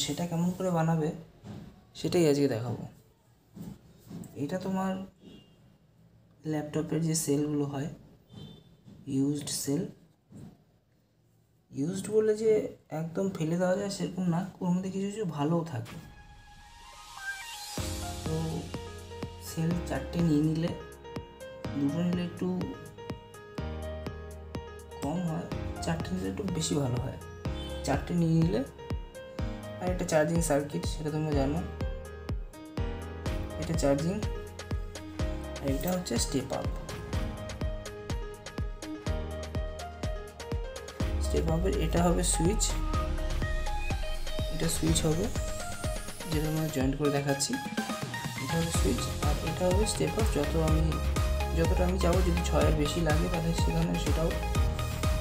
সেটা কেমন করে বানাবে সেটাই আজকে দেখাবো। এটা তোমার ল্যাপটপের যে সেলগুলো হয়, ইউজড সেল, ইউজড বলে যে একদম ফেলে দেওয়া যায় সেরকম না, ওর মধ্যে কিছু কিছু ভালোও থাকে। তো সেল 4টে নিয়ে নিলে, 2টো নিলে একটু কম হয়, 4টে নিলে একটু বেশি ভালো হয়। 4টে নিয়ে নিলে, আর এটা চার্জিং সার্কিট, সেটা তোমরা জানো, এটা চার্জিং, আর এটা হচ্ছে স্টেপ আপ। স্টেপ আপের এটা হবে সুইচ, এটা সুইচ হবে, যেটা আমরা জয়েন্ট করে দেখাচ্ছি, এটা হবে সুইচ, আর এটা হবে স্টেপ আপ। যতটা আমি চাবো, যদি 6-এর বেশি লাগে তাহলে সেখানে সেটাও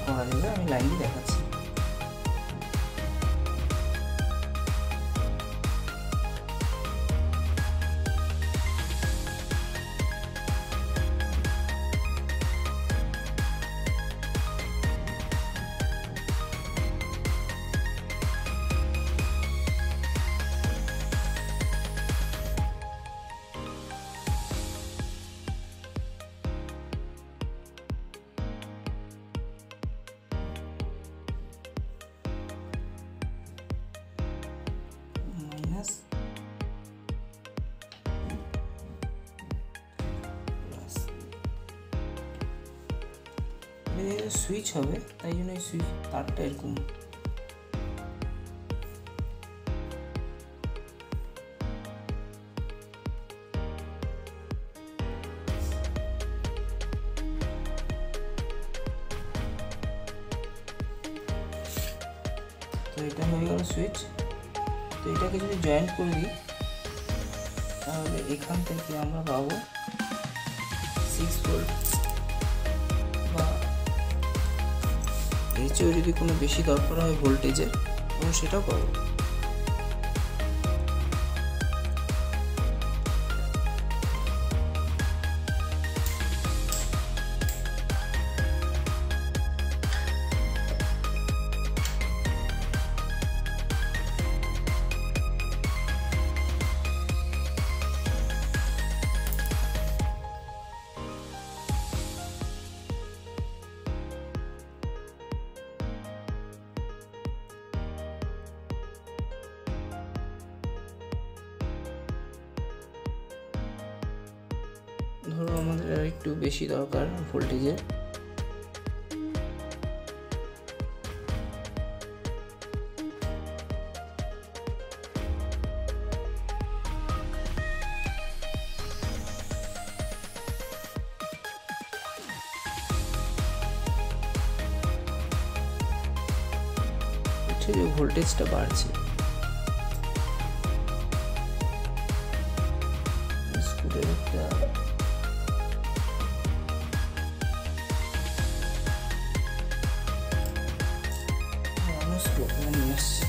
করা যাবে। আমি লাইন দিয়ে দেখাচ্ছি। মাইনাস প্লাস, সুইচ হবে, তাই জন্য এই সুইচ তারটা এরকম। তো এটা হয়ে গেল সুইচ। তো এটাকে যদি জয়েন্ট করে দিই, তাহলে এখান থেকে আমরা পাবো 6 ভোল্ট, বা এর চেয়েও যদি কোনো বেশি দরকার হয় ভোল্টেজের, তখন সেটাও পাবো। ধরো আমাদের আর একটু বেশি দরকার ভোল্টেজের, যে ভোল্টেজটা বাড়ছে, স্কুলের একটা নিয়ে আসছে।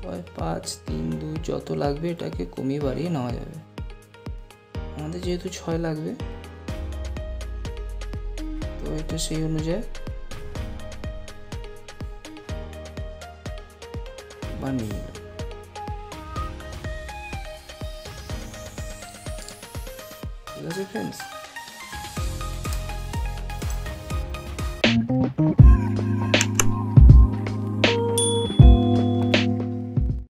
হয় 5, 3, 2 যত লাগবে এটাকে কমিয়ে বাড়িয়ে নেওয়া যাবে। আমাদের যেহেতু 6 লাগবে, তো এটা সেই অনুযায়ী বানিয়ে নিল। ঠিক আছে ফ্রেন্ডস।